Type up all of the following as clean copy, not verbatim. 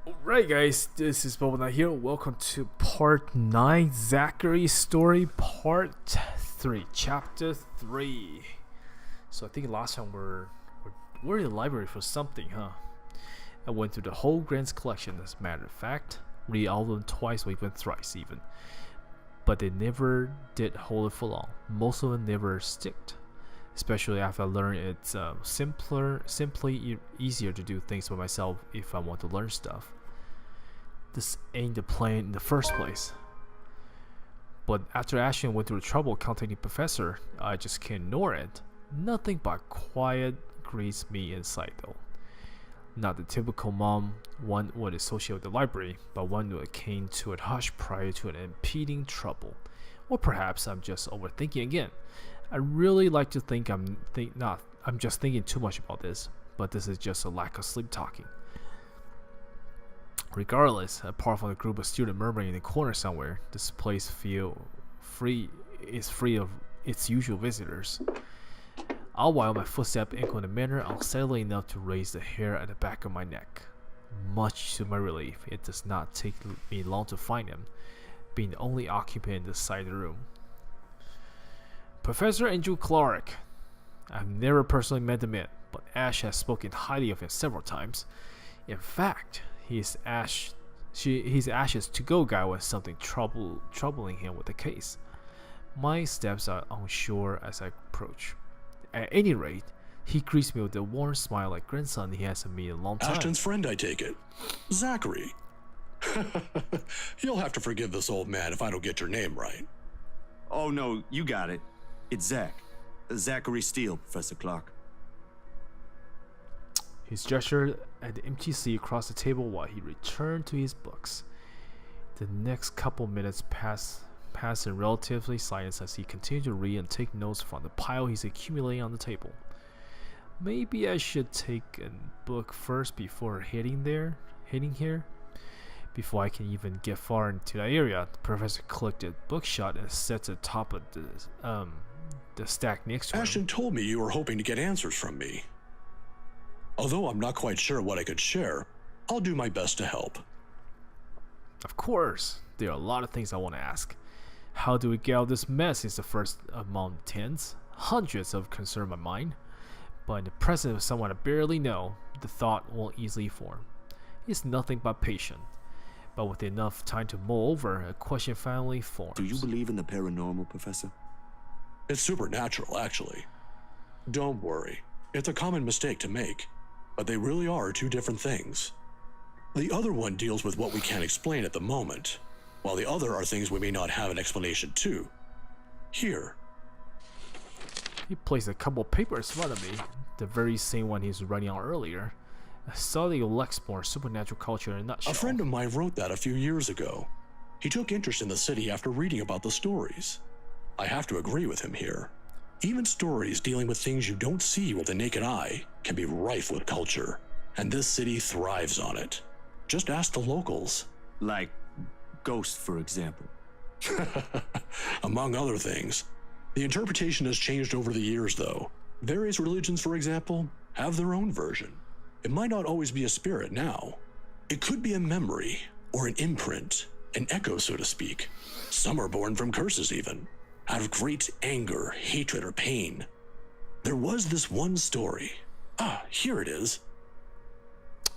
Alright guys, this is Bubbleknight here. Welcome to part 9, Zachery story part 3, chapter 3. So I think last time we're in the library for something, huh? I went through the whole Grant's collection as a matter of fact. Read all of them twice or even thrice even. But they never did hold it for long. Most of them never sticked. Especially after I learned it's simply easier to do things by myself if I want to learn stuff. This ain't the plan in the first place. But after Ashton went through the trouble contacting Professor, I just can't ignore it. Nothing but quiet greets me inside though. Not the typical mom one would associate with the library, but one who came to it hush prior to an impending trouble. Or perhaps I'm just overthinking again. I really like to think I'm just thinking too much about this, but this is just a lack of sleep talking. Regardless, apart from the group of students murmuring in the corner somewhere, this place is free of its usual visitors. All while my footsteps echo in a manner unsettling enough to raise the hair at the back of my neck. Much to my relief, it does not take me long to find him, being the only occupant in this side of the room. Professor Andrew Chloric. I've never personally met him yet, but Ash has spoken highly of him several times. In fact, he's Ash's to-go guy when something troubling him with the case. My steps are unsure as I approach. At any rate, he greets me with a warm smile like grandson he hasn't met in a long time. Ashton's friend, I take it. Zachery. You'll have to forgive this old man if I don't get your name right. Oh no, you got it. It's Zach. Zachery Steele, Professor Clark. He gestured at the empty seat across the table while he returned to his books. The next couple minutes passed in relatively silence as he continued to read and take notes from the pile he's accumulating on the table. Maybe I should take a book first before heading here. Before I can even get far into that area, the professor clicked a book shut and set to the top of the stack next to him. Ashton told me you were hoping to get answers from me. Although I'm not quite sure what I could share, I'll do my best to help. Of course, there are a lot of things I want to ask. How do we get out of this mess is the first among tens. Hundreds of concern my mind. But in the presence of someone I barely know, the thought won't easily form. It's nothing but patient. But with enough time to mull over, a question finally forms. Do you believe in the paranormal, Professor? It's supernatural, actually. Don't worry. It's a common mistake to make. But they really are two different things. The other one deals with what we can't explain at the moment, while the other are things we may not have an explanation to. Here. He placed a couple of papers in front of me, the very same one he was writing on earlier. A solid Lexmore supernatural culture in a nutshell. A friend of mine wrote that a few years ago. He took interest in the city after reading about the stories. I have to agree with him here. Even stories dealing with things you don't see with the naked eye can be rife with culture, and this city thrives on it. Just ask the locals. Like ghosts, for example. Among other things. The interpretation has changed over the years, though. Various religions, for example, have their own version. It might not always be a spirit now. It could be a memory, or an imprint, an echo, so to speak. Some are born from curses, even. Out of great anger, hatred, or pain. There was this one story. Here it is.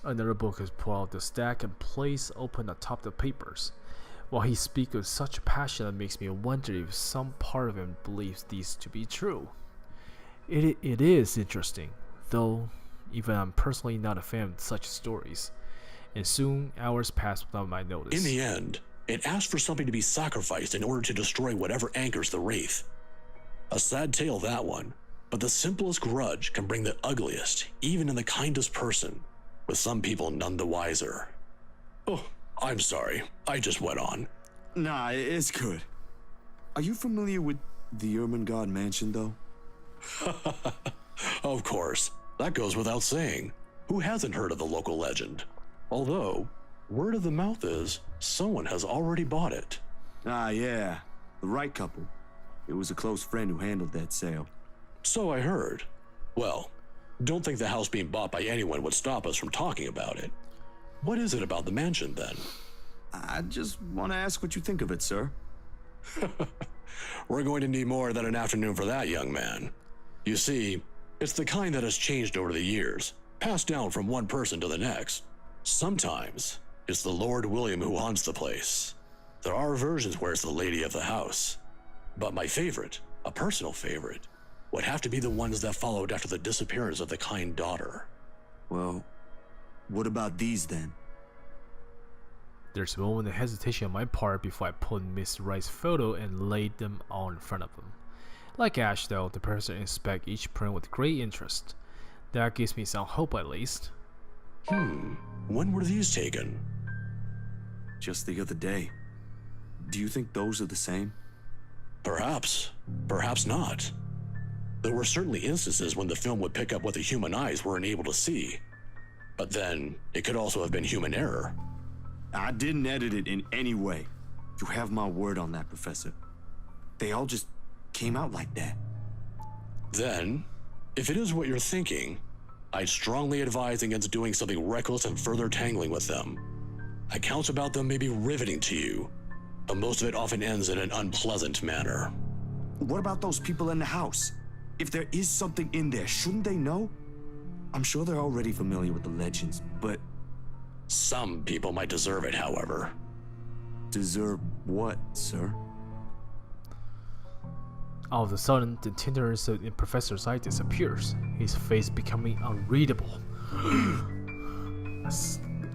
Another book is pulled out the stack and placed open atop the papers. While he speaks with such passion that makes me wonder if some part of him believes these to be true. It is interesting, though even I'm personally not a fan of such stories. And soon hours passed without my notice. In the end, it asked for something to be sacrificed in order to destroy whatever anchors the wraith. A sad tale, that one, but the simplest grudge can bring the ugliest, even in the kindest person, with some people none the wiser. Oh, I'm sorry, I just went on. Nah, it's good. Are you familiar with the Ermengarde Mansion, though? Of course, that goes without saying. Who hasn't heard of the local legend? Although, word of the mouth is, someone has already bought it. Ah, yeah. The right couple. It was a close friend who handled that sale. So I heard. Well, don't think the house being bought by anyone would stop us from talking about it. What is it about the mansion, then? I just want to ask what you think of it, sir. We're going to need more than an afternoon for that, young man. You see, it's the kind that has changed over the years, passed down from one person to the next. Sometimes, it's the Lord William who haunts the place. There are versions where it's the lady of the house. But my favorite, a personal favorite, would have to be the ones that followed after the disappearance of the kind daughter. Well, what about these then? There's a moment of hesitation on my part before I pulled Miss Wright's photo and laid them all in front of him. Like Ash, though, the person inspects each print with great interest. That gives me some hope, at least. When were these taken? Just the other day. Do you think those are the same? Perhaps. Perhaps not. There were certainly instances when the film would pick up what the human eyes weren't able to see. But then, it could also have been human error. I didn't edit it in any way. You have my word on that, Professor. They all just came out like that. Then, if it is what you're thinking, I'd strongly advise against doing something reckless and further tangling with them. Accounts about them may be riveting to you, but most of it often ends in an unpleasant manner. What about those people in the house? If there is something in there, shouldn't they know? I'm sure they're already familiar with the legends, but... Some people might deserve it, however. Deserve what, sir? All of a sudden, the tenderness in Professor's eye disappears, his face becoming unreadable.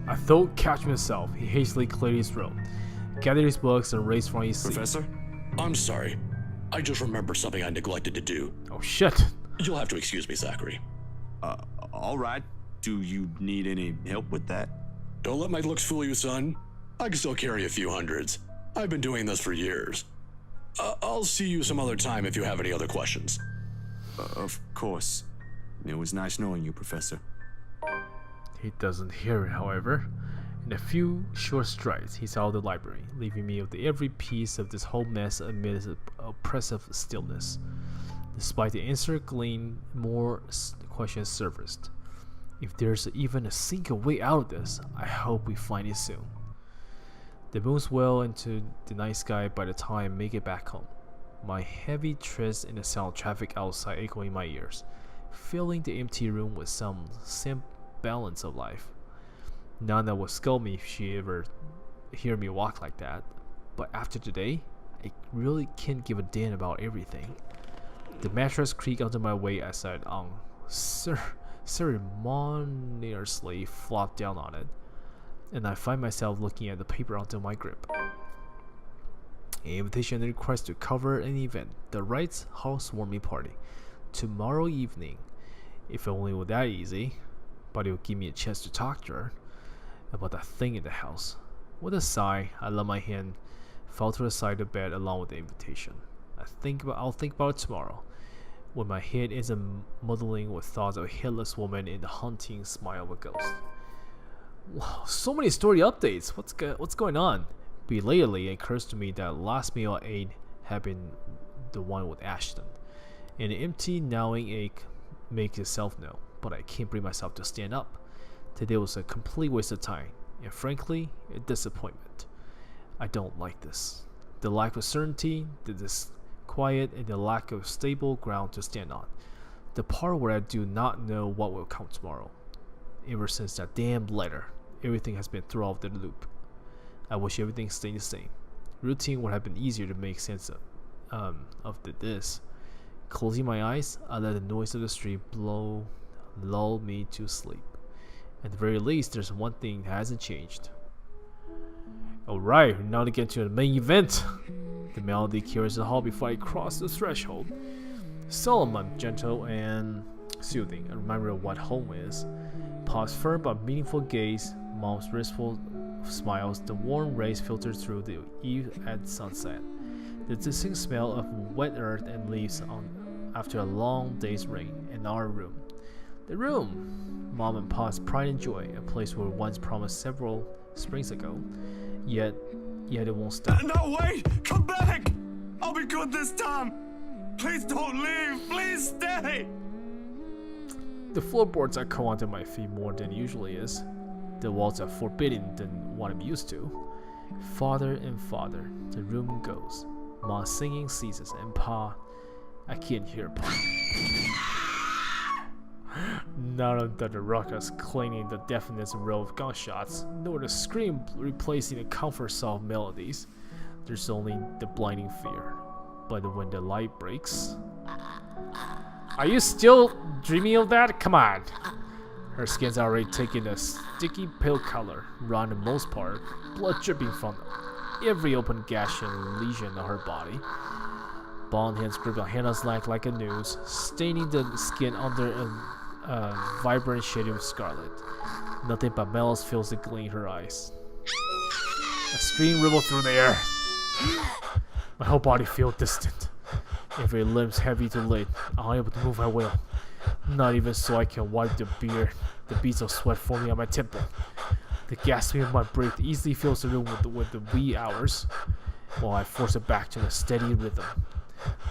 I thought catch myself. He hastily cleared his throat, gathered his books, and raised from his seat. Professor? I'm sorry. I just remembered something I neglected to do. Oh shit. You'll have to excuse me, Zachery. All right. Do you need any help with that? Don't let my looks fool you, son. I can still carry a few hundreds. I've been doing this for years. I'll see you some other time if you have any other questions. Of course. It was nice knowing you, Professor. He doesn't hear it, however. In a few short strides, he's out of the library, leaving me with every piece of this whole mess amid its oppressive stillness. Despite the encircling, more questions surfaced. If there's even a single way out of this, I hope we find it soon. The moon's well into the night sky by the time I make it back home. My heavy treads and the sound of traffic outside echoing in my ears, filling the empty room with some semblance of life. Nana would scold me if she ever hear me walk like that, but after today, I really can't give a damn about everything. The mattress creaked under my weight as I ceremoniously flopped down on it, and I find myself looking at the paper under my grip. An invitation and request to cover an event, the Wright's housewarming party, tomorrow evening. If only it were that easy, but it would give me a chance to talk to her about that thing in the house. With a sigh, I let my hand fall to the side of the bed along with the invitation. I'll think about it tomorrow, when my head isn't muddling with thoughts of a headless woman in the haunting smile of a ghost. Wow, so many story updates. What's going on? Belatedly, it occurs to me that last meal I ate had been the one with Ashton. An empty, gnawing ache makes itself known, but I can't bring myself to stand up. Today was a complete waste of time, and frankly, a disappointment. I don't like this. The lack of certainty, the disquiet, and the lack of stable ground to stand on. The part where I do not know what will come tomorrow. Ever since that damn letter, everything has been thrown off the loop. I wish everything stayed the same. Routine would have been easier to make sense of this. Closing my eyes, I let the noise of the street lull me to sleep. At the very least, there's one thing that hasn't changed. Alright, now to get to the main event. The melody carries the hall before I cross the threshold. Solomon, gentle and soothing, a reminder of what home is. Pa's firm but meaningful gaze, Mom's wistful smiles, the warm rays filter through the eve at sunset. The distinct smell of wet earth and leaves after a long day's rain in our room. The room, Mom and Pa's pride and joy, a place we were once promised several springs ago. Yet it won't stop. No, wait! Come back! I'll be good this time! Please don't leave! Please stay! The floorboards echo onto my feet more than usually is. The walls are forbidding than what I'm used to. Farther and farther, the room goes. Ma singing ceases, and Pa, I can't hear Pa. None of the ruckus clanging the deafening row of gunshots, nor the scream replacing the comfort soft melodies. There's only the blinding fear. But when the light breaks... Are you still dreaming of that? Come on! Her skin's already taken a sticky pale color, round the most part, blood dripping from every open gash and lesion on her body. Bond hands grip on Hannah's neck like a noose, staining the skin under a vibrant shade of scarlet. Nothing but malice fills the gleam in her eyes. A scream rippled through the air. My whole body feels distant. Every limb's heavy to late, unable to move my will. Not even so I can wipe the beads of sweat forming on my temple. The gasping of my breath easily fills the room with the wee hours, while I force it back to a steady rhythm.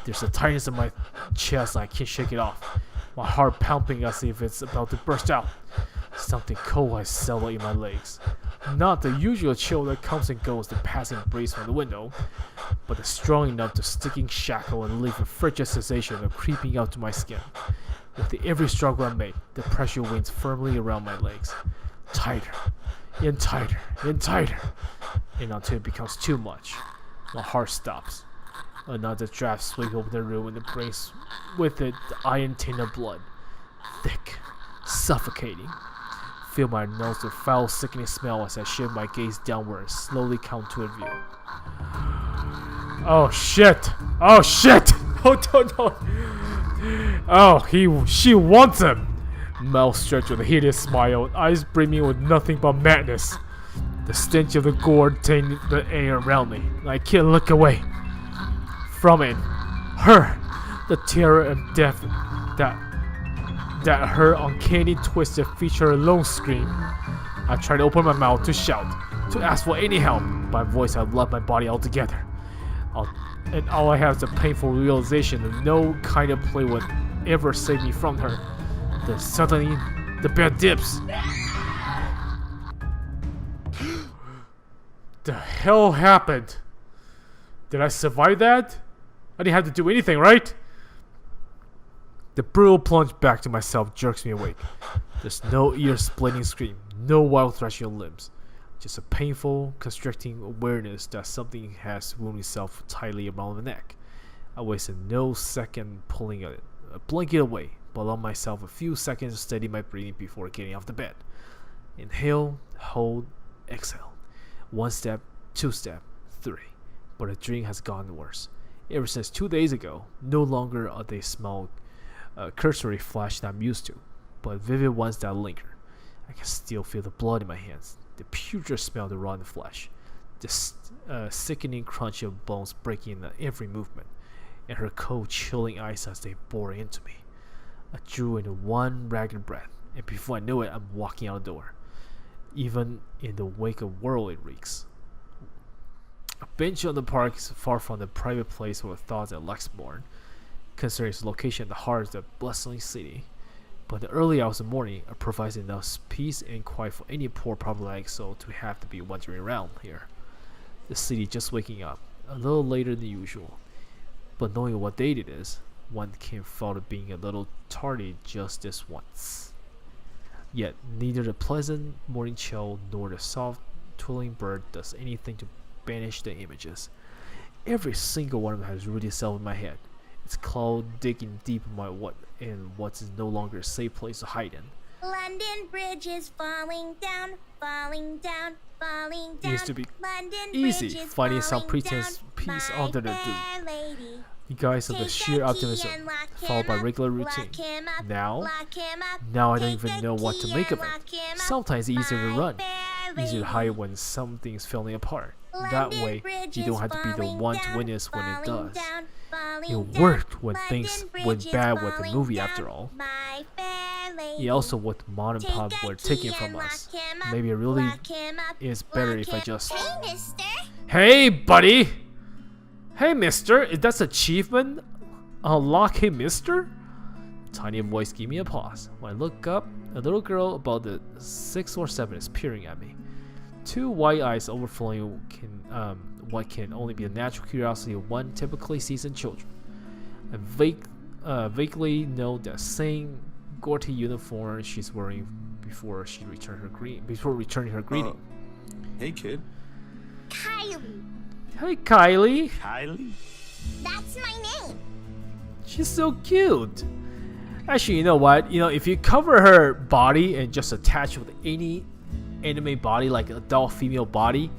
There's a tightness in my chest and I can't shake it off. My heart pumping as if it's about to burst out. Something cold has settled in my legs. Not the usual chill that comes and goes the passing breeze from the window, but the strong enough to sticking shackle and leave a frigid sensation of creeping out to my skin. With every struggle I make, the pressure winds firmly around my legs. Tighter, and tighter, and tighter, and until it becomes too much. My heart stops. Another draft sweeps over the room and it brings with it the iron taint of blood. Thick, suffocating. Fill my nose with foul, sickening smell as I shift my gaze downward and slowly come to a view. Oh shit! Oh shit! Oh no! Oh, she wants him! Mouth stretched with a hideous smile, eyes brimming with nothing but madness. The stench of the gore tainted the air around me, and I can't look away from it. Her, the terror and death that her uncanny twisted feature alone screamed. I tried to open my mouth to shout, to ask for any help. My voice had left my body altogether. And all I have is a painful realization that no kind of play would ever save me from her. Then suddenly, the bed dips. The hell happened? Did I survive that? I didn't have to do anything, right? The brutal plunge back to myself jerks me awake. There's no ear-splitting scream, no wild thrashing of limbs. Just a painful, constricting awareness that something has wound itself tightly around the neck. I wasted no second pulling a blanket away, but allowed myself a few seconds to steady my breathing before getting off the bed. Inhale, hold, exhale. 1 step, 2 step, 3. But the dream has gotten worse. Ever since 2 days ago, no longer are they small, cursory flash that I'm used to, but vivid ones that linger. I can still feel the blood in my hands, the putrid smell of the rotten flesh, the sickening crunch of bones breaking in every movement, and her cold, chilling eyes as they bore into me. I drew in one ragged breath, and before I knew it, I'm walking out the door. Even in the wake of world it reeks. A bench on the park is far from the private place where thoughts at Lexborn, considering its location at the heart of the bustling city. But the early hours of morning provides enough peace and quiet for any poor problematic soul to have to be wandering around here. The city just waking up, a little later than usual. But knowing what date it is, one can't fault it being a little tardy just this once. Yet neither the pleasant morning chill nor the soft twittering bird does anything to banish the images. Every single one of them has rooted itself in my head. Its claw digging deep in what is no longer a safe place to hide in. London Bridge is falling down, falling down, falling down. It used to be London easy Bridge is finding some falling pretense down, peace my under the fair lady. guise of the Take sheer the optimism key and lock followed by him up, regular lock routine. him up, Now lock him up. I don't Take even the know what to key make of and it. lock him up, Sometimes it's easier to my run, fair easier to lady. hide when something's falling apart. That London way, Bridge you don't is have to be the falling one to down, witness when it falling does. down, falling It down. worked when London things Bridge went is bad with the falling movie down, after all. my fair lady. It also what mom and Take pop a were key taking from and us. lock him up, Maybe it really lock him up, is better lock if I him- just... Hey, mister. Hey, buddy! Hey, mister! Is that achievement? Unlock, hey, mister? Tiny voice gave me a pause. When I look up, A little girl about the 6 or 7 is peering at me. 2 white eyes overflowing what can only be the natural curiosity of one typically seasoned children. I vaguely know that same gaudy uniform she's wearing before returning her greeting. Hey, kid. Kylie. Hey, Kylie. Kylie? That's my name. She's so cute. Actually, you know what? If you cover her body and just attach it with any anime body, like an adult female body,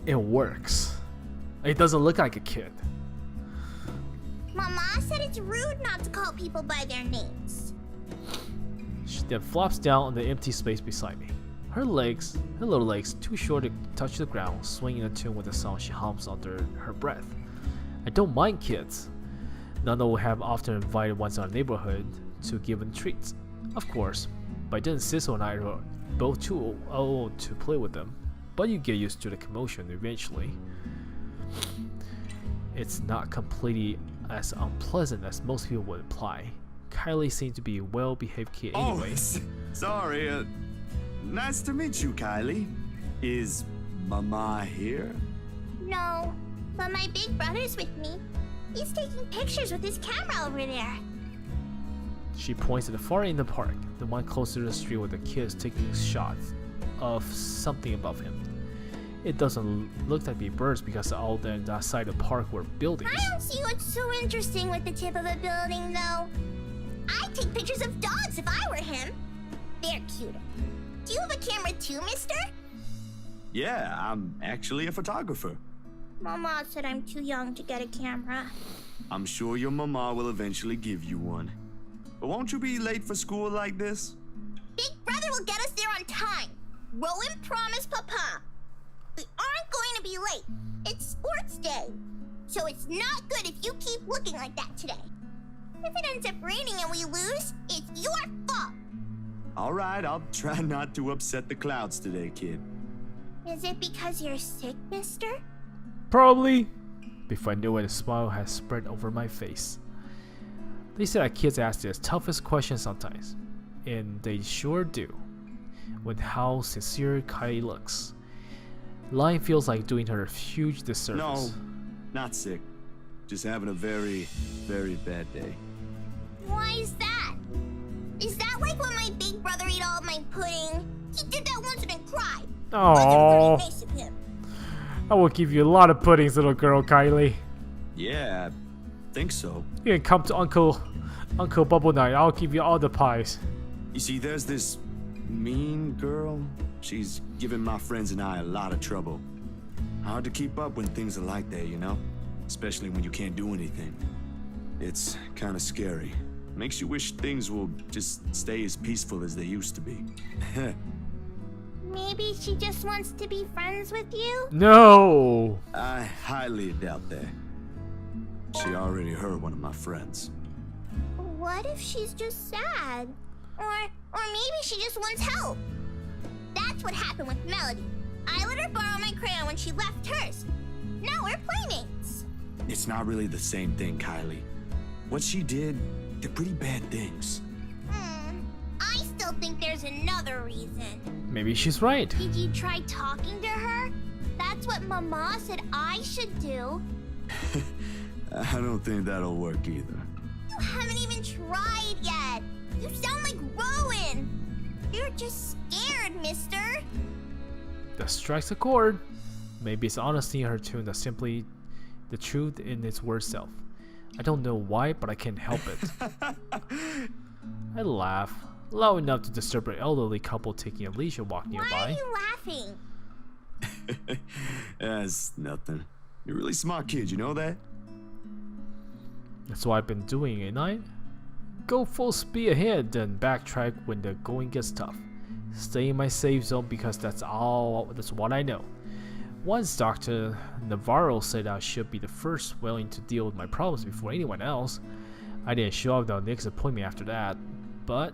it works. It doesn't look like a kid. Mama said it's rude not to call people by their names. She then flops down on the empty space beside me. Her little legs, too short to touch the ground, swinging in tune with the song she hums under her breath. I don't mind kids. None will have often invited ones in our neighborhood to give them treats. Of course, but I didn't Sissel and I are both too old to play with them. But you get used to the commotion eventually. It's not completely as unpleasant as most people would imply. Kylie seemed to be a well-behaved kid anyway. Oh, sorry. Nice to meet you, Kylie. Is Mama here? No, but my big brother's with me. He's taking pictures with his camera over there. She points to the far end of the park, the one closer to the street where the kids taking shots of something above him. It doesn't look like be birds because all that side of the park were buildings. I don't see what's so interesting with the tip of a building, though. I'd take pictures of dogs if I were him. They're cuter. Do you have a camera too, mister? Yeah, I'm actually a photographer. Mama said I'm too young to get a camera. I'm sure your mama will eventually give you one. But won't you be late for school like this? Big brother will get us there on time. Rowan promised Papa. We aren't going to be late. It's sports day. So it's not good if you keep looking like that today. If it ends up raining and we lose, it's your fault. All right, I'll try not to upset the clouds today, kid. Is it because you're sick, mister? Probably. Before I knew it, a smile had spread over my face. They said that kids ask the toughest questions sometimes. And they sure do. With how sincere Kylie looks. Lying feels like doing her a huge disservice. No, not sick. Just having a very, very bad day. Why is that? Is that like when my big brother ate all of my pudding? He did that once and then cried. Wasn't Aww. very nice of him. I will give you a lot of puddings, little girl Kylie. Yeah, I think so. You can come to Uncle Bubbleknight. I'll give you all the pies. You see, there's this mean girl. She's giving my friends and I a lot of trouble. Hard to keep up when things are like that, you know? Especially when you can't do anything. It's kind of scary. Makes you wish things will just stay as peaceful as they used to be. Maybe she just wants to be friends with you? No. I highly doubt that. She already hurt one of my friends. What if she's just sad? Or maybe she just wants help. That's what happened with Melody. I let her borrow my crayon when she left hers. Now we're playmates. It's not really the same thing, Kylie. What she did, they're pretty bad things. I still think there's another reason. Maybe she's right. Did you try talking to her? That's what Mama said I should do. I don't think that'll work either. You haven't even tried yet. You sound like Rowan. You're just scared, mister. That strikes a chord. Maybe it's honesty in her tune that's simply the truth in its word self. I don't know why, but I can't help it. I laugh, loud enough to disturb an elderly couple taking a leisure walk nearby. Why are you laughing? That's nothing. You're a really smart kid, you know that? That's what I've been doing, ain't I? Go full speed ahead, then backtrack when the going gets tough. Stay in my safe zone because that's what I know. Once Dr. Navarro said I should be the first willing to deal with my problems before anyone else. I didn't show up to the next appointment after that, but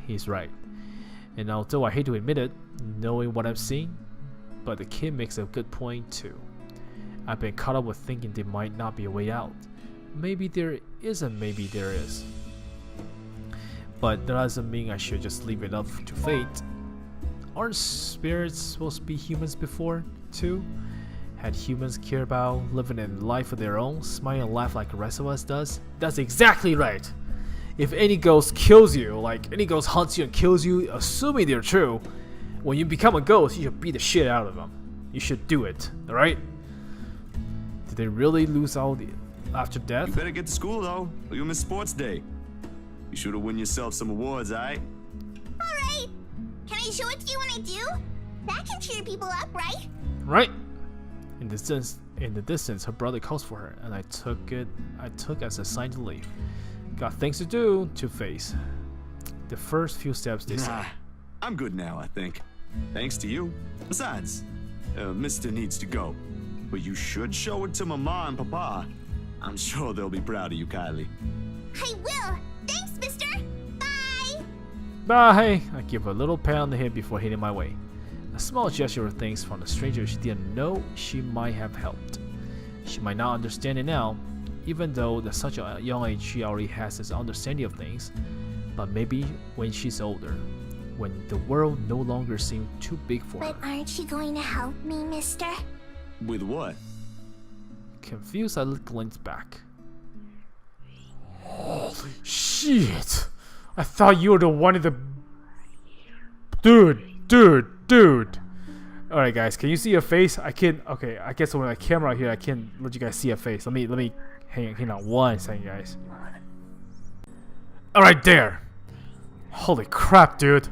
he's right. And although I hate to admit it, knowing what I've seen, but the kid makes a good point too. I've been caught up with thinking there might not be a way out. Maybe there isn't, maybe there is. But that doesn't mean I should just leave it up to fate. Aren't spirits supposed to be humans before, too? Had humans cared about living a life of their own, smile and laugh like the rest of us does? That's exactly right. If any ghost kills you, like any ghost hunts you and kills you, assuming they're true, when you become a ghost, you should beat the shit out of them. You should do it, alright? Did they really lose all after death? You better get to school though, or you'll miss sports day. You should have won yourself some awards, alright? Alright. Can I show it to you when I do? That can cheer people up, right? Right. In the distance, her brother calls for her, and I took as a sign to leave. Got things to do to face. The first few steps they say. I'm good now, I think. Thanks to you. Besides, Mr. needs to go. But you should show it to Mama and Papa. I'm sure they'll be proud of you, Kylie. I will. Thanks, mister. Bye. Bye. I give her a little pat on the head before heading my way. A small gesture of thanks from a stranger she didn't know she might have helped. She might not understand it now, even though at such a young age she already has this understanding of things. But maybe when she's older, when the world no longer seems too big for her. But aren't you going to help me, mister? With what? Confused, I glanced back. Holy shit! I thought you were the one of the... Dude. Alright guys, can you see your face? I can't... Okay, I guess with my camera here, I can't let you guys see your face. Let me... Hang on one second, guys. Alright, there! Holy crap, dude.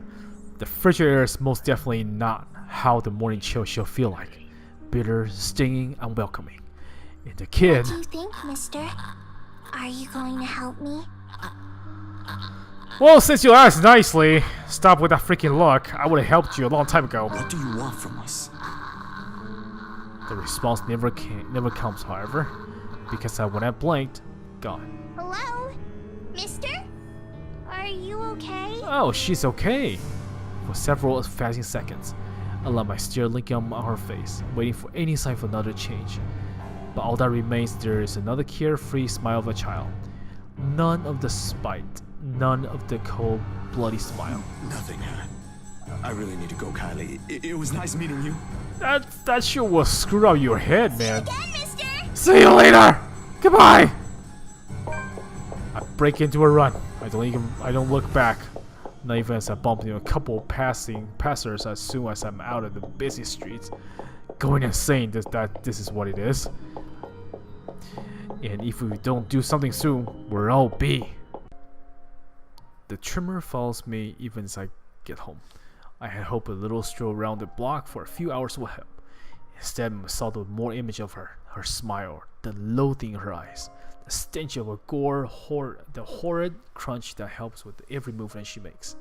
The frigid air is most definitely not how the morning chill should feel like. Bitter, stinging, unwelcoming. And the kid... What do you think, mister? Are you going to help me? Well, since you asked nicely, stop with that freaking look. I would have helped you a long time ago. What do you want from us? The response never comes, however, because when I blinked, gone. Hello? Mister? Are you okay? Oh, she's okay. For several fasting seconds, I let my stare link on her face, waiting for any sign of another change. But all that remains there is another carefree smile of a child. None of the spite. None of the cold, bloody smile. Nothing. I really need to go, Kylie. It was nice meeting you. That shit will screw up your head, man. Again, mister? See you later. Goodbye. I break into a run. I don't look back. Not even as I bump into a couple passers as soon as I'm out of the busy streets. Going insane. This is what it is. And if we don't do something soon, we'll all be. The tremor follows me even as I get home. I had hoped a little stroll around the block for a few hours would help. Instead, I saw the more image of her smile, the loathing in her eyes, the stench of her gore, the horrid crunch that helps with every movement she makes.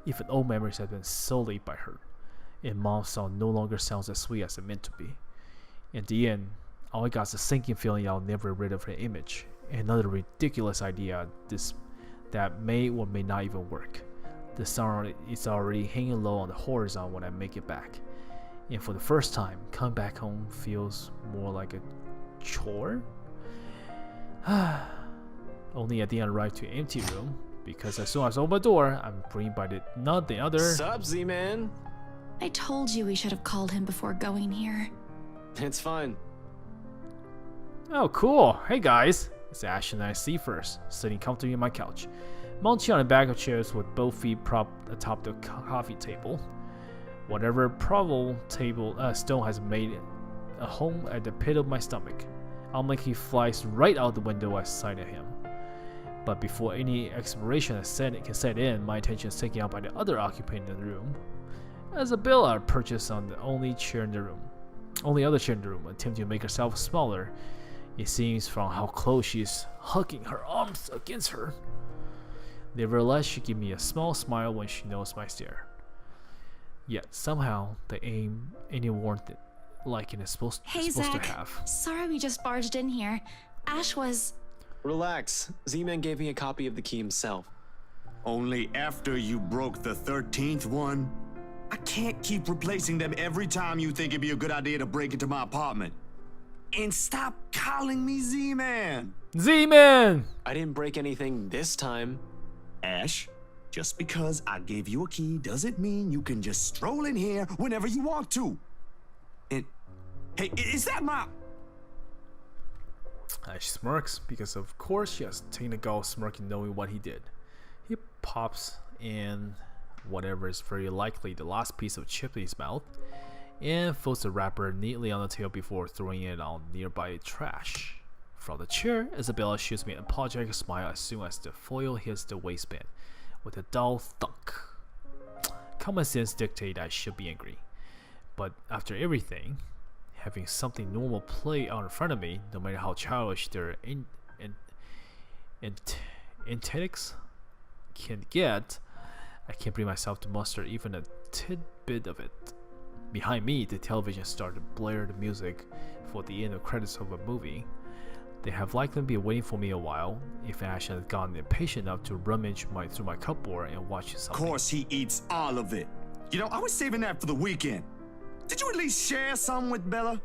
Even old memories have been sullied by her, and Mom's song no longer sounds as sweet as it meant to be. In the end, all I got is a sinking feeling I'll never rid of her image, another ridiculous idea that may or may not even work. The sun is already hanging low on the horizon when I make it back, and for the first time, coming back home feels more like a chore. Only at the end I arrived to an empty room, because as soon as I open the door, I'm greeted by not the other. Sup, Z-Man? I told you we should have called him before going here. It's fine. Oh, cool. Hey guys. It's Ash and I see first, sitting comfortably on my couch, mounted on a bag of chairs with both feet propped atop the coffee table. Whatever proverbial stone has made a home at the pit of my stomach. He flies right out the window at sight of him. But before any exploration can set in, my attention is taken out by the other occupant in the room. As a bill I purchased on the only other chair in the room, attempting to make herself smaller. It seems from how close she is hugging her arms against her. Nevertheless, she gives me a small smile when she knows my stare. Yet somehow they ain't any warmth like it is supposed to have. Sorry we just barged in here. Ash was... Relax. Z-Man gave me a copy of the key himself. Only after you broke the 13th one? I can't keep replacing them every time you think it'd be a good idea to break into my apartment. And stop calling me Z-Man! Z-Man! I didn't break anything this time. Ash, Just because I gave you a key doesn't mean you can just stroll in here whenever you want to. And, hey, is that my... She smirks because of course she has taken a go smirking knowing what he did. He pops in whatever is very likely the last piece of chip in his mouth and folds the wrapper neatly on the table before throwing it on nearby trash. From the chair, Isabella shoots me an apologetic smile as soon as the foil hits the waistband with a dull thunk. Common sense dictates I should be angry, but after everything, having something normal play out in front of me, no matter how childish their antics can get, I can't bring myself to muster even a tidbit of it. Behind me, the television started to blare the music for the end of credits of a movie. They have likely been waiting for me a while, if Ash had gotten impatient enough to rummage through my cupboard and watch something. Of course he eats all of it. You know, I was saving that for the weekend. Did you at least share some with Bella?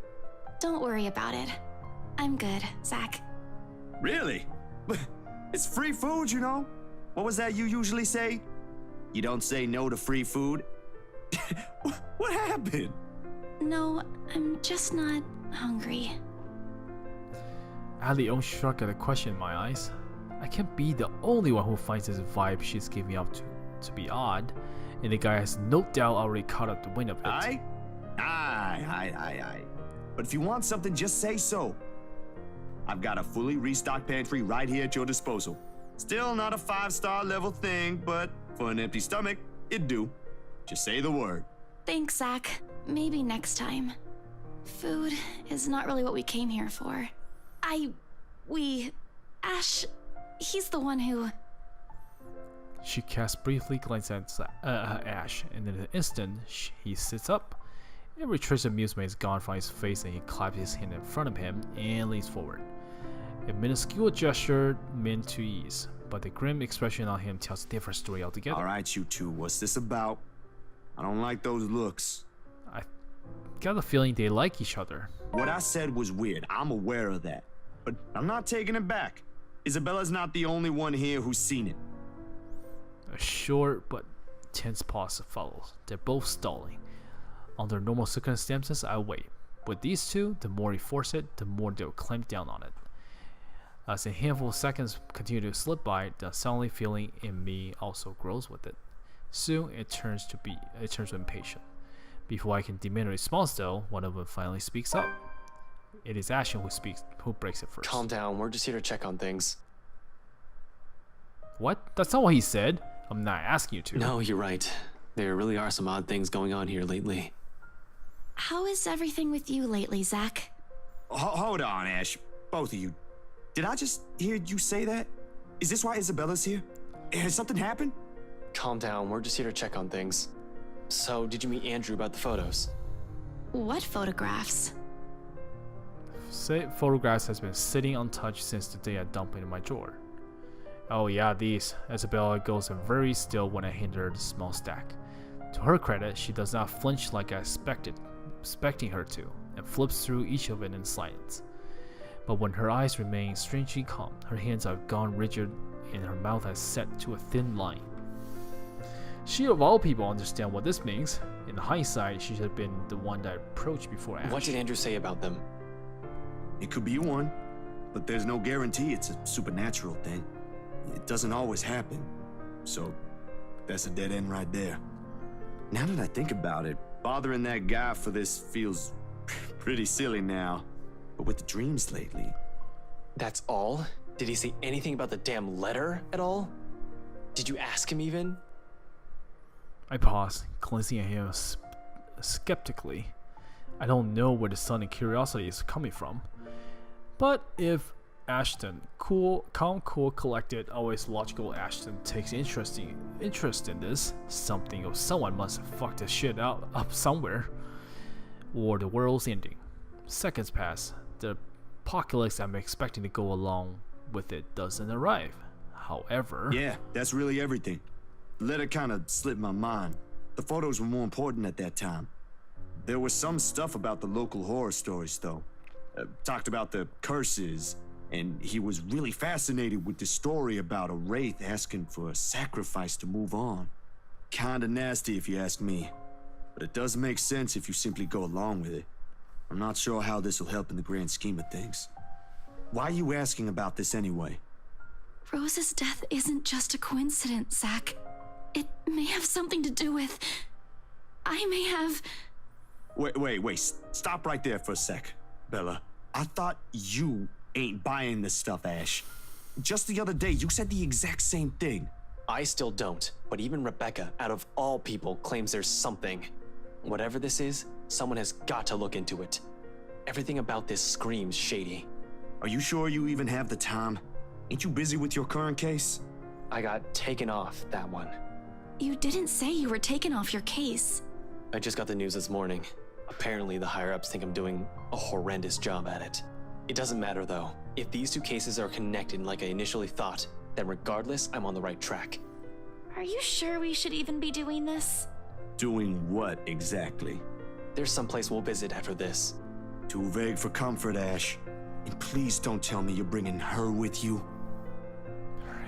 Don't worry about it. I'm good, Zach. Really? It's free food, you know? What was that you usually say? You don't say no to free food? What happened? No, I'm just not hungry. I had the own shrug at the question in my eyes. I can't be the only one who finds this vibe she's giving up to be odd, and the guy has no doubt already caught up the wind of it. Aye. But if you want something, just say so. I've got a fully restocked pantry right here at your disposal. Still not a 5-star level thing, but for an empty stomach, it'd do. Just say the word. Thanks, Zach. Maybe next time. Food is not really what we came here for. Ash, he's the one who... She casts briefly glances at Ash, and in an instant, he sits up. Every trace of amusement is gone from his face, and he claps his hand in front of him and leans forward. A minuscule gesture meant to ease, but the grim expression on him tells a different story altogether. All right, you two, what's this about? I don't like those looks. I got the feeling they like each other. What I said was weird, I'm aware of that. But I'm not taking it back. Isabella's not the only one here who's seen it. A short but tense pause follows. They're both stalling. Under normal circumstances, I wait. With these two, the more he force it, the more they'll clamp down on it. As a handful of seconds continue to slip by, the unsettling feeling in me also grows with it. Soon it turns to impatient. Before I can demand a response though, one of them finally speaks up. It is Ash who breaks it first. Calm down, we're just here to check on things. What? That's not what he said. I'm not asking you to. No, you're right. There really are some odd things going on here lately. How is everything with you lately, Zach? Hold on, Ash. Both of you. Did I just hear you say that? Is this why Isabella's here? Has something happened? Calm down, we're just here to check on things. So, did you meet Andrew about the photos? What photographs? Photographs has been sitting untouched since the day I dumped it in my drawer. Oh yeah, these. Isabella goes very still when I hand her the small stack. To her credit, she does not flinch like I expecting her to, and flips through each of it in silence. But when her eyes remain strangely calm, her hands have gone rigid and her mouth has set to a thin line. She of all people understand what this means. In hindsight, she should have been the one that approached before Ash. What did Andrew say about them? It could be one, but there's no guarantee it's a supernatural thing. It doesn't always happen. So, that's a dead end right there. Now that I think about it, bothering that guy for this feels pretty silly now. But with the dreams lately... That's all? Did he say anything about the damn letter at all? Did you ask him even? I pause, glancing at him skeptically. I don't know where the sudden curiosity is coming from. But if Ashton, calm, cool, collected, always logical Ashton takes interest in this, something or someone must have fucked this shit up somewhere. Or the world's ending. Seconds pass. The apocalypse I'm expecting to go along with it doesn't arrive. However... Yeah, that's really everything. The letter kind of slipped my mind. The photos were more important at that time. There was some stuff about the local horror stories, though. Talked about the curses And he was really fascinated with the story about a wraith asking for a sacrifice to move on. Kinda nasty if you ask me. But it does make sense if you simply go along with it. I'm not sure how this will help in the grand scheme of things. Why are you asking about this anyway? Rose's death isn't just a coincidence, Zach. It may have something to do with... I may have... Wait. Stop right there for a sec, Bella. I thought you ain't buying this stuff, Ash. Just the other day, you said the exact same thing. I still don't, but even Rebecca, out of all people, claims there's something. Whatever this is, someone has got to look into it. Everything about this screams shady. Are you sure you even have the time? Ain't you busy with your current case? I got taken off that one. You didn't say you were taken off your case. I just got the news this morning. Apparently the higher-ups think I'm doing a horrendous job at it. It doesn't matter though. If these two cases are connected like I initially thought, then regardless, I'm on the right track. Are you sure we should even be doing this? Doing what exactly? There's some place we'll visit after this. Too vague for comfort, Ash. And please don't tell me you're bringing her with you.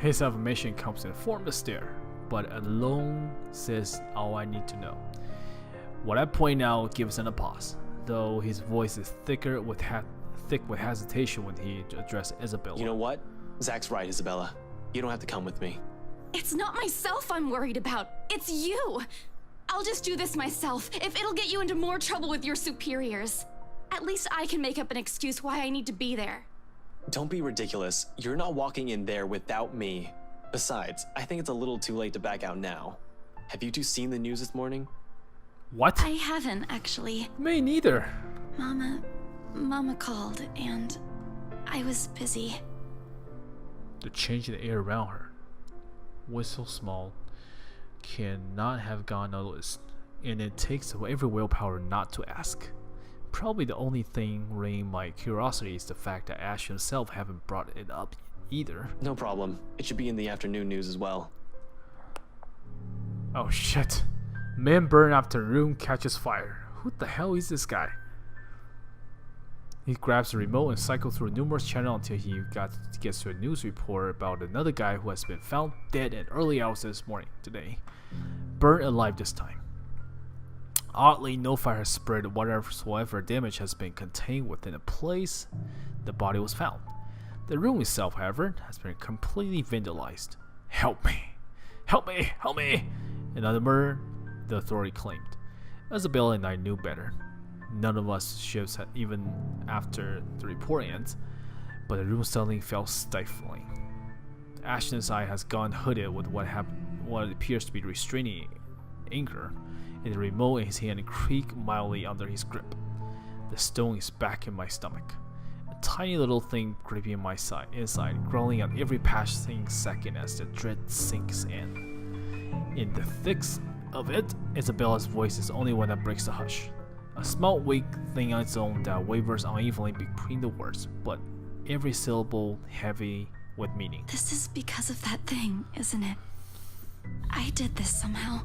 His affirmation comes in a formless stare, but alone says all I need to know. What I point out gives him a pause, though his voice is thick with hesitation when he addressed Isabella. You know what? Zach's right, Isabella. You don't have to come with me. It's not myself I'm worried about. It's you. I'll just do this myself, if it'll get you into more trouble with your superiors. At least I can make up an excuse why I need to be there. Don't be ridiculous. You're not walking in there without me. Besides, I think it's a little too late to back out now. Have you two seen the news this morning? What? I haven't, actually. Me neither. Mama called, and I was busy. The change in the air around her was so small, cannot have gone unnoticed, and it takes every willpower not to ask. Probably the only thing reining my curiosity is the fact that Ash himself haven't brought it up either. No problem. It should be in the afternoon news as well. Oh shit. Men burn after room catches fire. Who the hell is this guy? He grabs the remote and cycles through numerous channels until he gets to a news report about another guy who has been found dead in early hours this morning today. Burned alive this time. Oddly, no fire has spread. Whatever damage has been contained within a place the body was found. The room itself, however, has been completely vandalized. Help me! Help me! Help me! Another murder, the authority claimed. Isabella and I knew better. None of us shifts even after the report ends, but the room suddenly felt stifling. Ashton's eye has gone hooded with what appears to be restraining anger, and the remote in his hand creaked mildly under his grip. The stone is back in my stomach. A tiny little thing gripping my inside, growling on every passing second as the dread sinks in. In the thickest of it, Isabella's voice is the only one that breaks the hush. A small, weak thing on its own that wavers unevenly between the words, but every syllable heavy with meaning. This is because of that thing, isn't it? I did this somehow.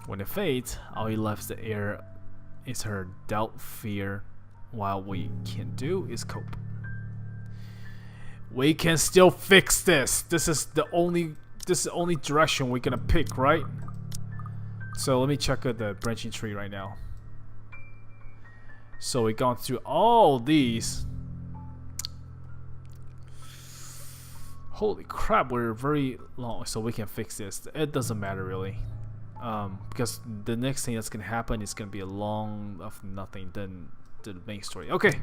When it fades, all he left the air is her doubt, fear. While we can do is cope. We can still fix this. This is the only direction we're gonna pick, right? So let me check out the branching tree right now. So we've gone through all these. Holy crap, we're very long, so we can fix this. It doesn't matter really. Because the next thing that's gonna happen is gonna be a long of nothing than the main story. Okay,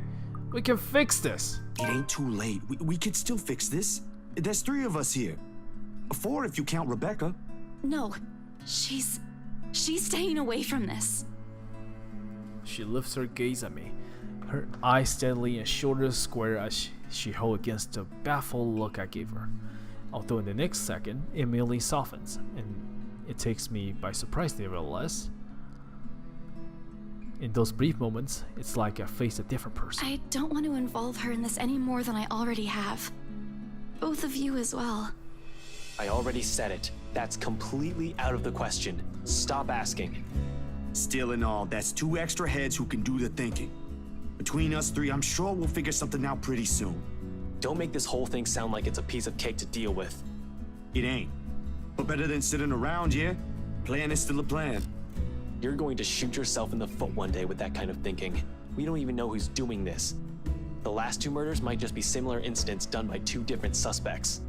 we can fix this. It ain't too late. We could still fix this. There's 3 of us here. 4 if you count Rebecca. No, she's staying away from this. She lifts her gaze at me, her eyes steadily and shoulders square as she holds against the baffled look I gave her. Although in the next second, it immediately softens, and it takes me by surprise nevertheless. In those brief moments, it's like I face a different person. I don't want to involve her in this any more than I already have. Both of you as well. I already said it. That's completely out of the question. Stop asking. Still in all, that's 2 extra heads who can do the thinking. Between us 3, I'm sure we'll figure something out pretty soon. Don't make this whole thing sound like it's a piece of cake to deal with. It ain't. But better than sitting around, yeah? Plan is still a plan. You're going to shoot yourself in the foot one day with that kind of thinking. We don't even know who's doing this. The last 2 murders might just be similar incidents done by 2 different suspects.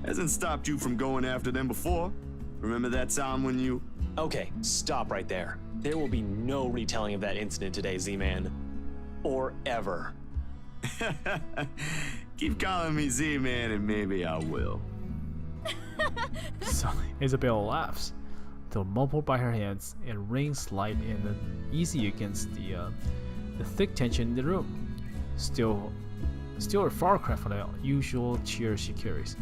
Hasn't stopped you from going after them before. Remember that time when you... Okay, stop right there. There will be no retelling of that incident today, Z-Man. Or ever. Keep calling me Z-Man and maybe I will. So Isabella laughs, though mumbled by her hands, and rings light and easy against the thick tension in the room. Still a far cry from the usual cheer she carries,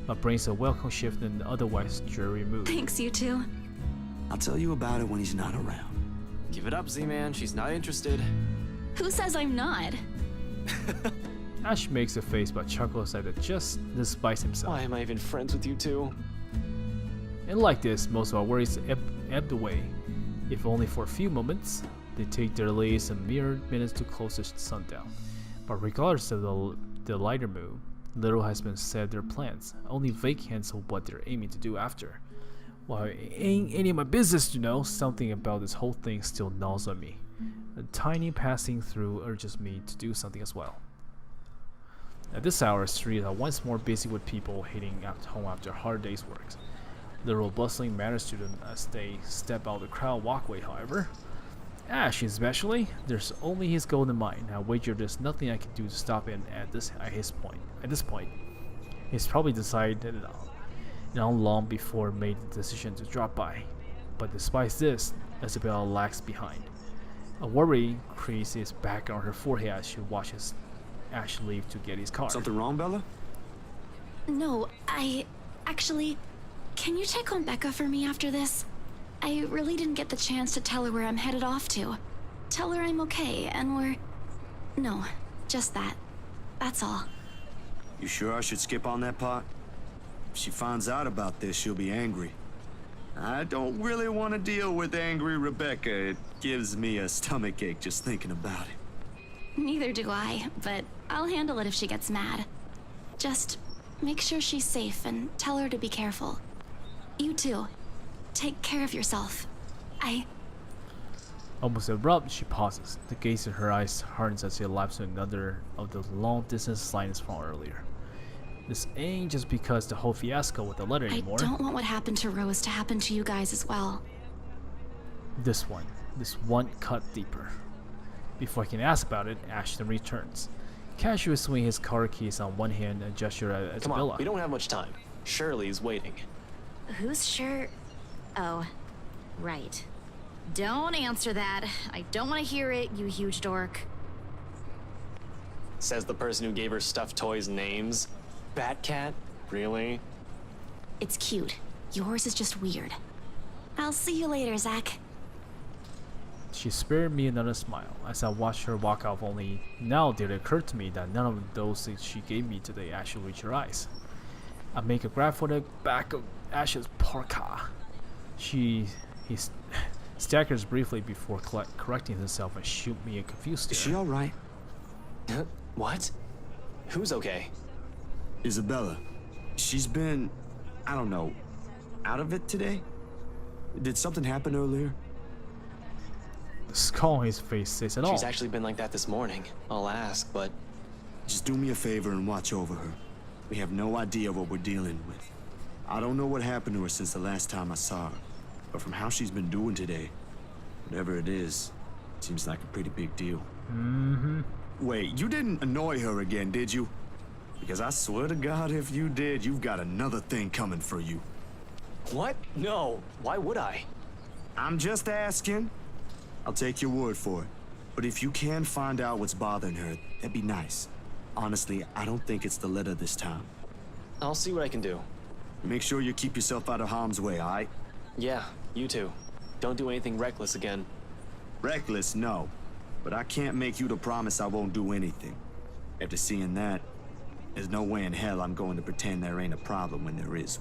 but brings a welcome shift in the otherwise dreary mood. Thanks, you two. I'll tell you about it when he's not around. Give it up, Z-Man. She's not interested. Who says I'm not? Ash makes a face but chuckles at it, just despises himself. Why am I even friends with you two? And like this, most of our worries ebbed away, if only for a few moments. They take their leaves a mere minutes to close the sundown. But regardless of the lighter mood, little has been said of their plans, only vague hints of what they're aiming to do after. While it ain't any of my business to know, something about this whole thing still gnaws on me. A tiny passing through urges me to do something as well. At this hour, streets are once more busy with people heading home after a hard day's work. Little bustling matters to them as they step out the crowd walkway, however. Ash especially, there's only his goal in mind. I wager there's nothing I can do to stop him at this point. He's probably decided not long before made the decision to drop by. But despite this, Isabella lags behind. A worry creases back on her forehead as she watches Ash leave to get his car. Something wrong, Bella? No, actually, can you check on Becca for me after this? I really didn't get the chance to tell her where I'm headed off to. Tell her I'm okay and No, just that. That's all. You sure I should skip on that part? If she finds out about this, she'll be angry. I don't really want to deal with angry Rebecca. It gives me a stomachache just thinking about it. Neither do I, but I'll handle it if she gets mad. Just make sure she's safe and tell her to be careful. You too. Take care of yourself. Almost abrupt, she pauses. The gaze in her eyes hardens as she lapses to another of the long-distance lines from earlier. This ain't just because the whole fiasco with the letter anymore. I don't want what happened to Rose to happen to you guys as well. This one cut deeper. Before I can ask about it, Ashton returns. Casually swinging his car keys on one hand and gesture at Come Isabella. on, we don't have much time. Shirley's waiting. Who's sure? Oh, right. Don't answer that. I don't want to hear it, you huge dork. Says the person who gave her stuffed toys names. Batcat? Really? It's cute. Yours is just weird. I'll see you later, Zach. She spared me another smile as I watched her walk off. Only now did it occur to me that none of those things she gave me today actually reached her eyes. I make a grab for the back of Ash's parka. He staggers briefly before correcting himself and shoot me a confused stare. Is she alright? What? Who's okay? Isabella. She's been, I don't know, out of it today? Did something happen earlier? The skull on his face says it all. She's actually been like that this morning. I'll ask, but... Just do me a favor and watch over her. We have no idea what we're dealing with. I don't know what happened to her since the last time I saw her, but from how she's been doing today, whatever it is, seems like a pretty big deal. Mm-hmm. Wait, you didn't annoy her again, did you? Because I swear to God, if you did, you've got another thing coming for you. What? No. Why would I? I'm just asking. I'll take your word for it. But if you can find out what's bothering her, that'd be nice. Honestly, I don't think it's the letter this time. I'll see what I can do. Make sure you keep yourself out of harm's way, alright? Yeah, you too. Don't do anything reckless again. Reckless, no. But I can't make you to promise I won't do anything. After seeing that, there's no way in hell I'm going to pretend there ain't a problem when there is.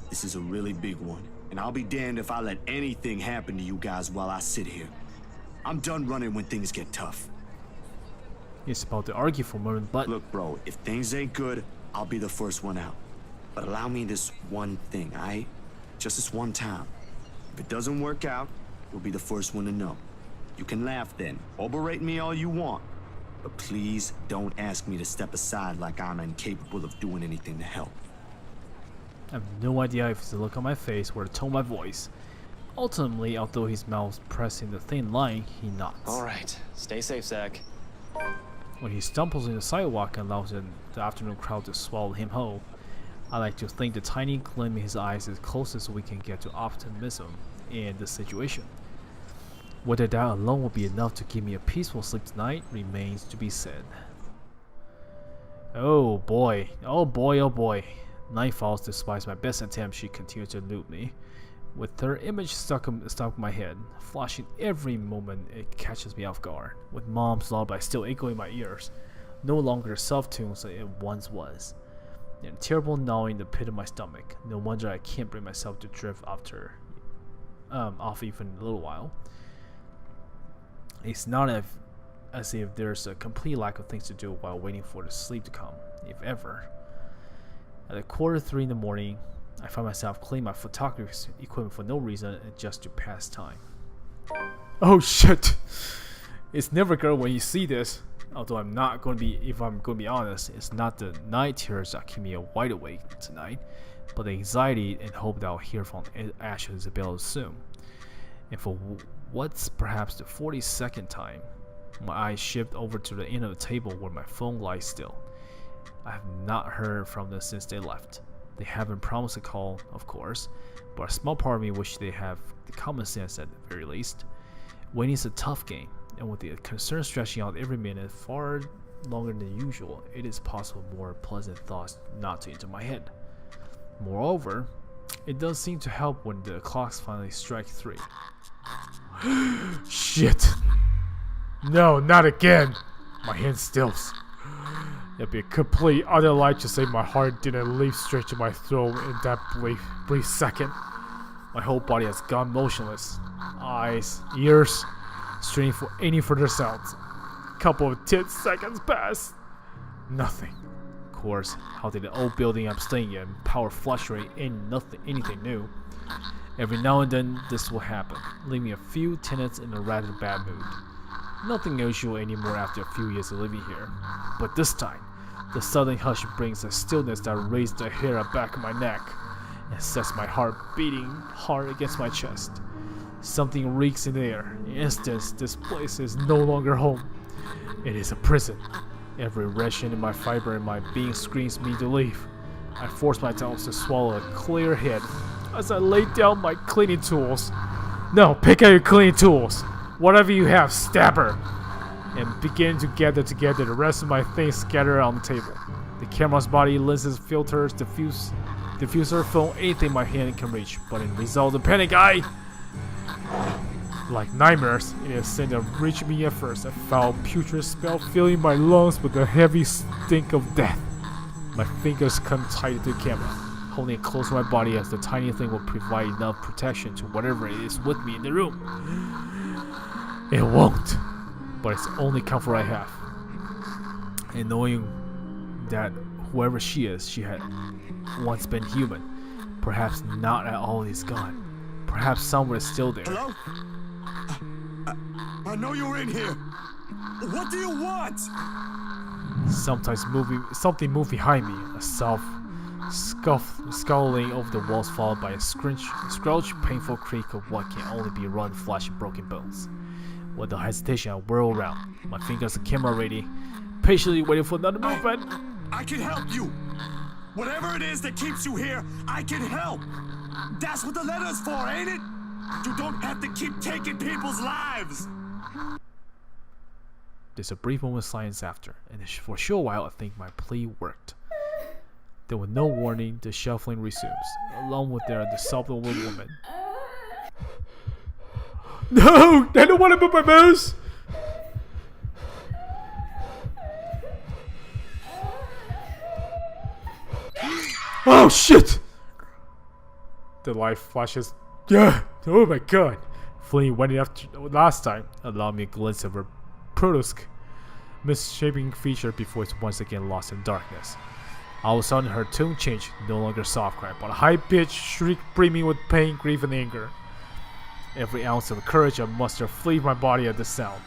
This is a really big one, and I'll be damned if I let anything happen to you guys while I sit here. I'm done running when things get tough. He's about to argue for a moment, but Look, bro, if things ain't good, I'll be the first one out. But allow me this one thing, aight? Just this one time. If it doesn't work out, you'll be the first one to know. You can laugh then, or berate me all you want. But please don't ask me to step aside like I'm incapable of doing anything to help. I have no idea if it's the look on my face or the tone of my voice. Ultimately, although his mouth pressing the thin line, he nods. Alright, stay safe, Zach. When he stumbles in the sidewalk and allows the afternoon crowd to swallow him whole, I like to think the tiny gleam in his eyes is closest we can get to optimism in this situation. Whether that alone will be enough to give me a peaceful sleep tonight remains to be said. Oh boy, oh boy, oh boy. Night falls despite my best attempt. She continues to elude me. With her image stuck in my head, flashing every moment it catches me off guard. With Mom's lullaby still echoing in my ears, no longer soft-tuned as it once was. And a terrible gnawing in the pit of my stomach. No wonder I can't bring myself to drift off even a little while. It's not as if there's a complete lack of things to do while waiting for the sleep to come, if ever. At 2:45 in the morning, I find myself cleaning my photography equipment for no reason and just to pass time. Oh shit! It's never good when you see this. Although if I'm going to be honest, it's not the night terrors that keep me wide awake tonight, but the anxiety and hope that I'll hear from Ash and Isabella soon. And for what's perhaps the 42nd time, my eyes shift over to the end of the table where my phone lies still. I have not heard from them since they left. They haven't promised a call, of course, but a small part of me wishes they have the common sense at the very least. Waiting is a tough game, and with the concern stretching out every minute far longer than usual, it is possible more pleasant thoughts not to enter my head. Moreover, it does seem to help when the clocks finally strike 3. Shit! No, not again! My hand stills. It'd be a complete utter lie to say my heart didn't leap straight to my throat in that brief second. My whole body has gone motionless. Eyes, ears, straining for any further sounds. A couple of 10 seconds pass. Nothing. Of course, how did the old building I'm staying in power fluctuate in anything new? Every now and then this will happen, leaving me a few tenants in a rather bad mood. Nothing unusual anymore after a few years of living here. But this time, the sudden hush brings a stillness that raises the hair at the back of my neck and sets my heart beating hard against my chest. Something reeks in the air. In instance, this place is no longer home. It is a prison. Every wrenching in my fiber and my being screams me to leave. I force myself to swallow a clear head as I lay down my cleaning tools. No, pick out your cleaning tools. Whatever you have, stab her. And begin to gather together the rest of my things scattered on the table. The camera's body, lenses, filters, diffuser, phone, anything my hand can reach. But in result of panic, like nightmares, it has seemed to reach me at first. A foul, putrid smell filling my lungs with a heavy stink of death. My fingers come tight to the camera, holding it close to my body as the tiny thing will provide enough protection to whatever it is with me in the room. It won't, but it's the only comfort I have. And knowing that whoever she is, she had once been human. Perhaps not at all is gone. Perhaps somewhere is still there. Hello? I know you're in here. What do you want? Something moved behind me. A soft scuttling over the walls, followed by a squelch, painful creak of what can only be run flesh and broken bones. With the hesitation, I whirl around, my fingers and camera ready, patiently waiting for another movement. I can help you. Whatever it is that keeps you here, I can help. That's what the letter's for, ain't it? You don't have to keep taking people's lives. There's a brief moment of silence after, and for a short while I think my plea worked. Then with no warning, the shuffling resumes, along with the sobbing old woman. No! I don't want to move my mouse! Oh shit! The light flashes. Yeah! Oh my god! Fleeing went after last time, allowed me a glimpse of her protusk. misshapen feature before it's once again lost in darkness. All of a sudden, her tone changed, no longer soft cry, but a high-pitched shriek brimming with pain, grief, and anger. Every ounce of courage I mustered flee my body at the sound.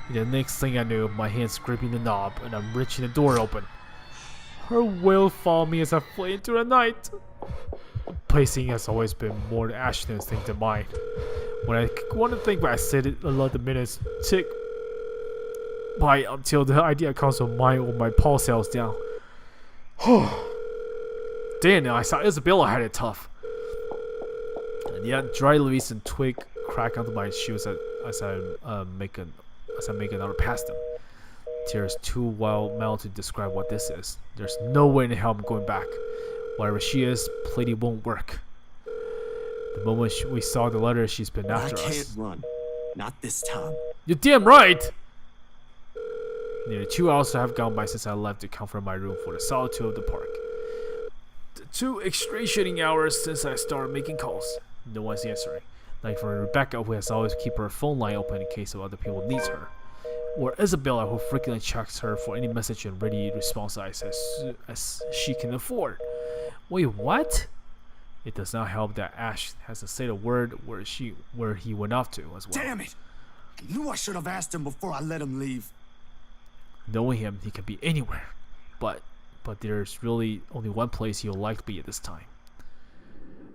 And the next thing I knew, my hands gripping the knob, and I'm reaching the door open. Her wail followed me as I flee into the night. The pacing has always been more Ashton's thing than mine. When I want to think back, I said it, let the minutes tick by until the idea comes to mind when my pulse settles down. Damn, I saw Isabella had it tough. And yet, dry leaves and twig crack onto my shoes as I make another past them. Tears too wild to describe what this is. There's no way in hell I'm going back. Whatever she is, pleading won't work. The moment we saw the letter, she's been after us. I can't run. Not this time. You're damn right! Nearly 2 hours have gone by since I left to comfort my room for the solitude of the park. The 2 excruciating hours since I started making calls. No one's answering. Like for Rebecca, who has always keep her phone line open in case of other people needs her. Or Isabella, who frequently checks her for any message and ready response as she can afford. Wait, what? It does not help that Ash hasn't said a word where he went off to as well. Damn it! I knew I should have asked him before I let him leave. Knowing him, he can be anywhere. But there's really only one place he'll like to be at this time.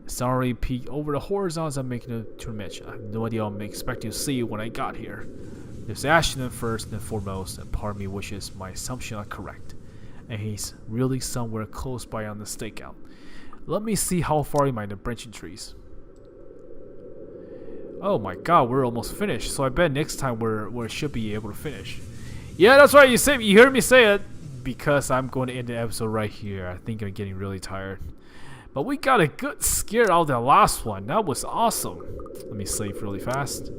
Sorry, peek over the horizons I'm making a tournament. I have no idea what I'm expecting to see when I got here. There's Ashton first and foremost, and part of me wishes my assumption are correct. And he's really somewhere close by on the stakeout. Let me see how far am I in the branching trees. Oh my god, we're almost finished. So I bet next time we should be able to finish. Yeah, that's right, you heard me say it. Because I'm going to end the episode right here. I think I'm getting really tired. But we got a good scare out of the last one. That was awesome. Let me save really fast.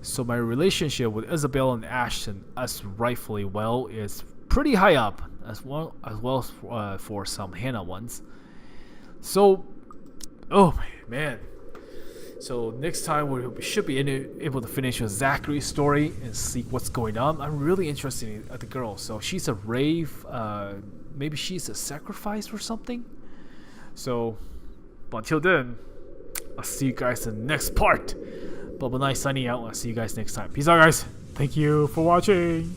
So my relationship with Isabel and Ashton, as rightfully well, is pretty high up, as well as for some Hannah ones. So, oh man. So next time we should be able to finish with Zachery's story and see what's going on. I'm really interested in the girl. So she's a rave. Maybe she's a sacrifice or something. So, but until then, I'll see you guys in the next part. Bubbleknight signing out. I'll see you guys next time. Peace out, guys. Thank you for watching.